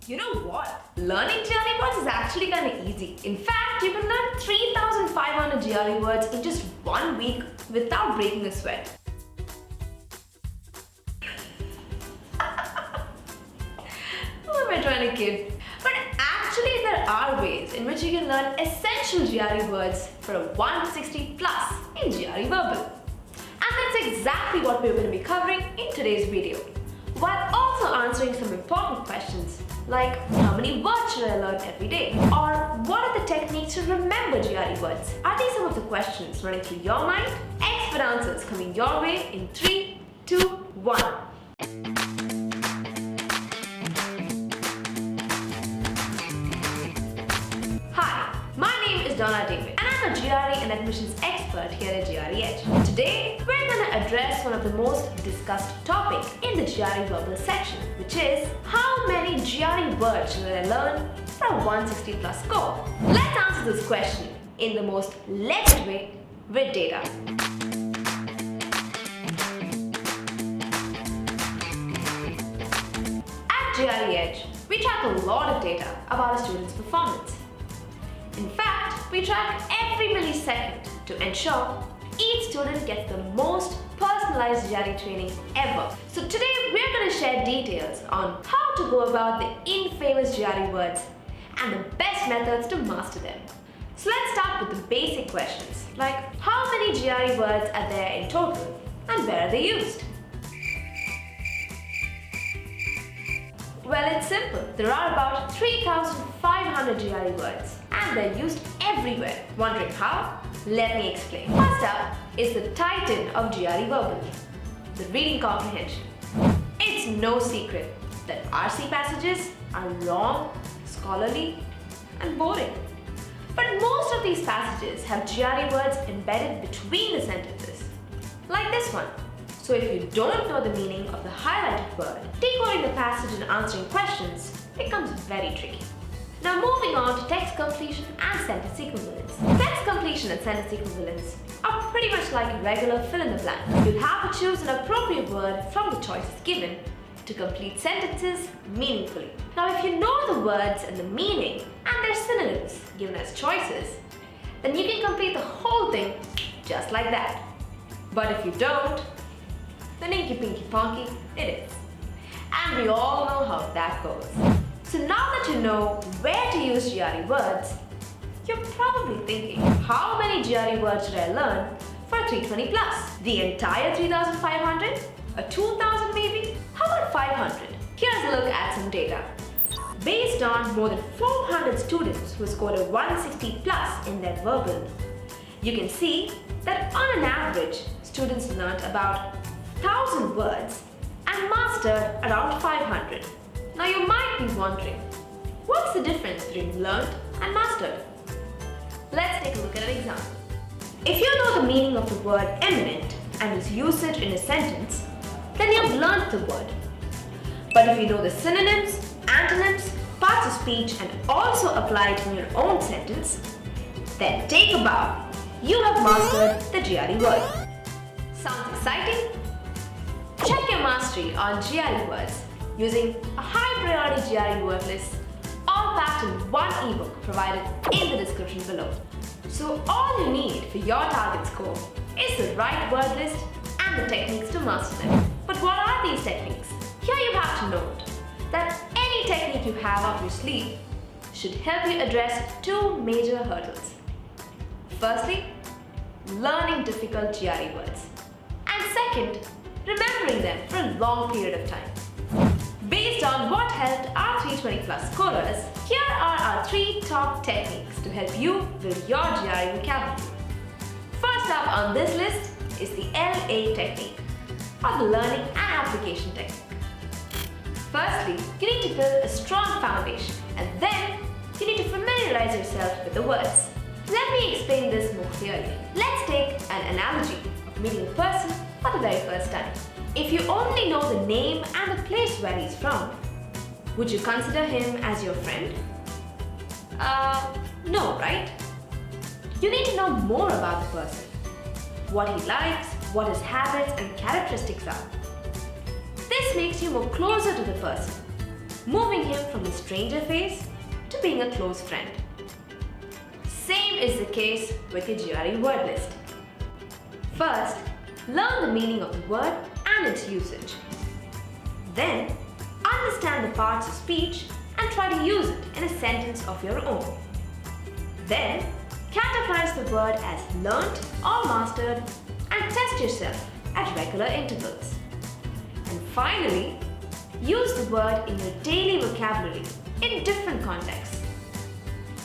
You know what? Learning GRE words is actually kind of easy. In fact, you can learn 3,500 GRE words in just 1 week without breaking a sweat. Who am I trying to kid? But actually, there are ways in which you can learn essential GRE words for a 160 plus in GRE Verbal. And that's exactly what we're going to be covering in today's video, while also answering some important questions like how many words should I learn every day? Or what are the techniques to remember GRE words? Are these some of the questions running through your mind? Expert answers coming your way in 3, 2, 1. Hi, my name is Donna David and I'm a GRE and admissions expert here at GRE Edge. Today, we're going to address one of the most discussed topics in the GRE Verbal section, which is how many GRE words should I learn for a 160 plus score? Let's answer this question in the most legit way with data. At GRE Edge, we track a lot of data about a student's performance. In fact, we track every millisecond to ensure each student gets the most personalized GRE training ever. So today we're going to share details on how to go about the infamous GRE words and the best methods to master them. So let's start with the basic questions like how many GRE words are there in total and where are they used? Well, it's simple. There are about 3,500 GRE words and they're used everywhere. Wondering how? Let me explain. First up is the titan of GRE Verbal, the reading comprehension. It's no secret that RC passages are long, scholarly, and boring. But most of these passages have GRE words embedded between the sentences, like this one. So if you don't know the meaning of the highlighted word, decoding the passage and answering questions becomes very tricky. Now moving on to text completion and sentence equivalence. Text completion and sentence equivalence are pretty much like regular fill in the blank. You'll have to choose an appropriate word from the choices given to complete sentences meaningfully. Now if you know the words and the meaning and their synonyms given as choices, then you can complete the whole thing just like that. But if you don't, then inky pinky ponky it is. And we all know how that goes. So now that you know where to use GRE words, you're probably thinking, how many GRE words should I learn for a 320 plus? The entire 3,500? A 2,000 maybe? How about 500? Here's a look at some data. Based on more than 400 students who scored a 160 plus in their verbal, you can see that on an average, students learned about 1,000 words and mastered around 500. Now you might be wondering, what's the difference between learned and mastered? Let's take a look at an example. If you know the meaning of the word eminent and its usage in a sentence, then you've learned the word. But if you know the synonyms, antonyms, parts of speech and also apply it in your own sentence, then take a bow. You have mastered the GRE word. Sounds exciting? Check your mastery on GRE words using a high priority GRE word list, all packed in one ebook provided in the description below. So all you need for your target score is the right word list and the techniques to master them. But what are these techniques? Here you have to note that any technique you have up your sleeve should help you address two major hurdles. Firstly, learning difficult GRE words. And second, remembering them for a long period of time. Based on what helped our 320 plus scorers, here are our 3 top techniques to help you build your GRE vocabulary. First up on this list is the LA technique, or the learning and application technique. Firstly, you need to build a strong foundation and then you need to familiarize yourself with the words. Let me explain this more clearly. Let's take an analogy of meeting a person for the very first time. If you only know the name and the place where he's from, would you consider him as your friend? No, right? You need to know more about the person, what he likes, what his habits and characteristics are. This makes you more closer to the person. moving him from a stranger phase to being a close friend. Same is the case with your GRE word list. First, learn the meaning of the word and its usage. Then, understand the parts of speech and try to use it in a sentence of your own. Then, categorize the word as learnt or mastered and test yourself at regular intervals. And finally, use the word in your daily vocabulary in different contexts.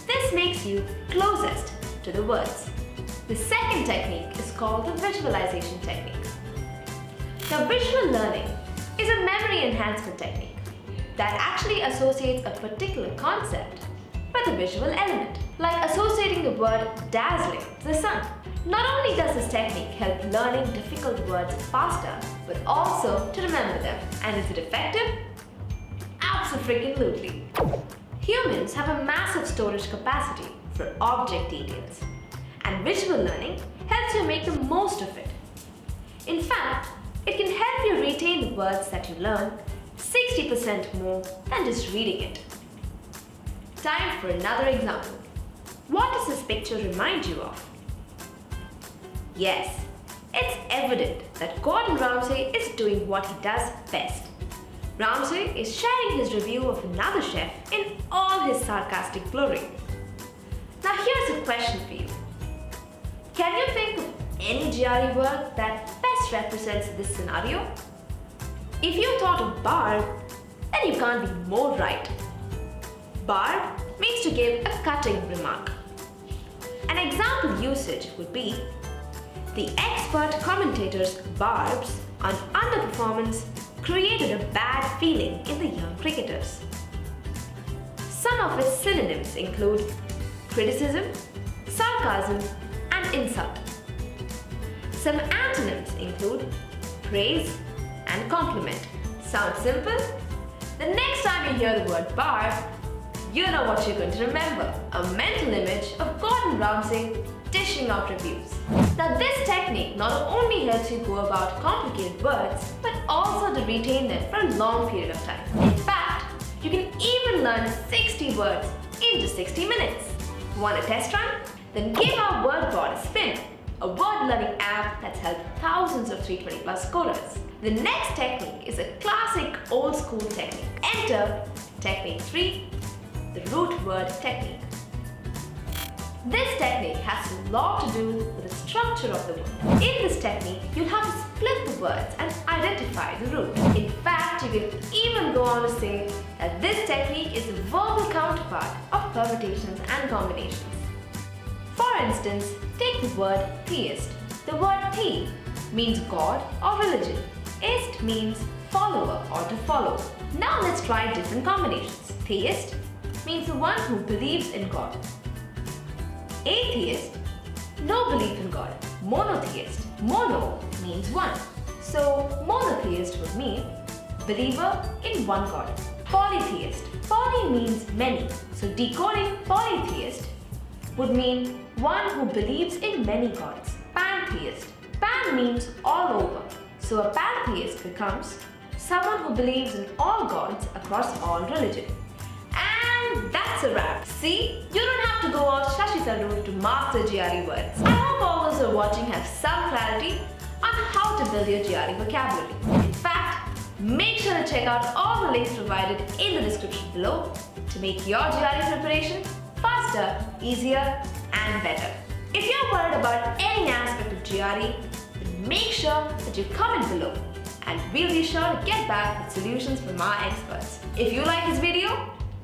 This makes you closest to the words. The second technique is called the visualization technique. Now, visual learning is a memory enhancement technique that actually associates a particular concept with a visual element, like associating the word dazzling to the sun. Not only does this technique help learning difficult words faster, but also to remember them. And is it effective? Abso-freaking-lutely. Humans have a massive storage capacity for object details, and visual learning helps you make the most of it. In fact, it can help you retain the words that you learn 60% more than just reading it. Time for another example. What does this picture remind you of? Yes, it's evident that Gordon Ramsay is doing what he does best. Ramsay is sharing his review of another chef in all his sarcastic glory. Now here's a question for you. Can you think of any GRE word that best represents this scenario? If you thought of barb, then you can't be more right. Barb means to give a cutting remark. An example usage would be, the expert commentator's barbs on underperformance created a bad feeling in the young cricketers. Some of its synonyms include criticism, sarcasm, and insult. Some antonyms include praise and compliment. Sounds simple? The next time you hear the word barb, you know what you're going to remember. A mental image of Gordon Ramsay dishing out reviews. Now this technique not only helps you go about complicated words, but also to retain them for a long period of time. In fact, you can even learn 60 words in just 60 minutes. Want a test run? Then give our WordBoard a spin, a word learning app that's helped thousands of 320 plus scorers. The next technique is a classic old school technique. Enter technique 3, the root word technique. This technique has a lot to do with the structure of the word. In this technique, you'll have to split the words and identify the root. In fact, you can even go on to say that this technique is a verbal counterpart of permutations and combinations. For instance, take the word theist. The word the means God or religion. Ist means follower or to follow. Now let's try different combinations. Theist means the one who believes in God. Atheist, no belief in God. Monotheist, mono means one. So monotheist would mean believer in one God. Polytheist, poly means many. So decoding polytheist would mean one who believes in many gods. Pantheist, pan means all over. So a pantheist becomes someone who believes in all gods across all religion. And that's a wrap. See, you don't have to go all Shashi Tharoor to master GRE words. I hope all those who are watching have some clarity on how to build your GRE vocabulary. In fact, make sure to check out all the links provided in the description below to make your GRE preparation faster, easier, and better. If you're worried about any aspect of GRE, then make sure that you comment below and we'll be sure to get back with solutions from our experts. If you like this video,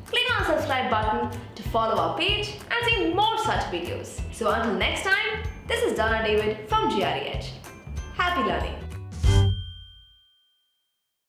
click on the subscribe button to follow our page and see more such videos. So until next time, this is Donna David from GRE Edge. Happy learning!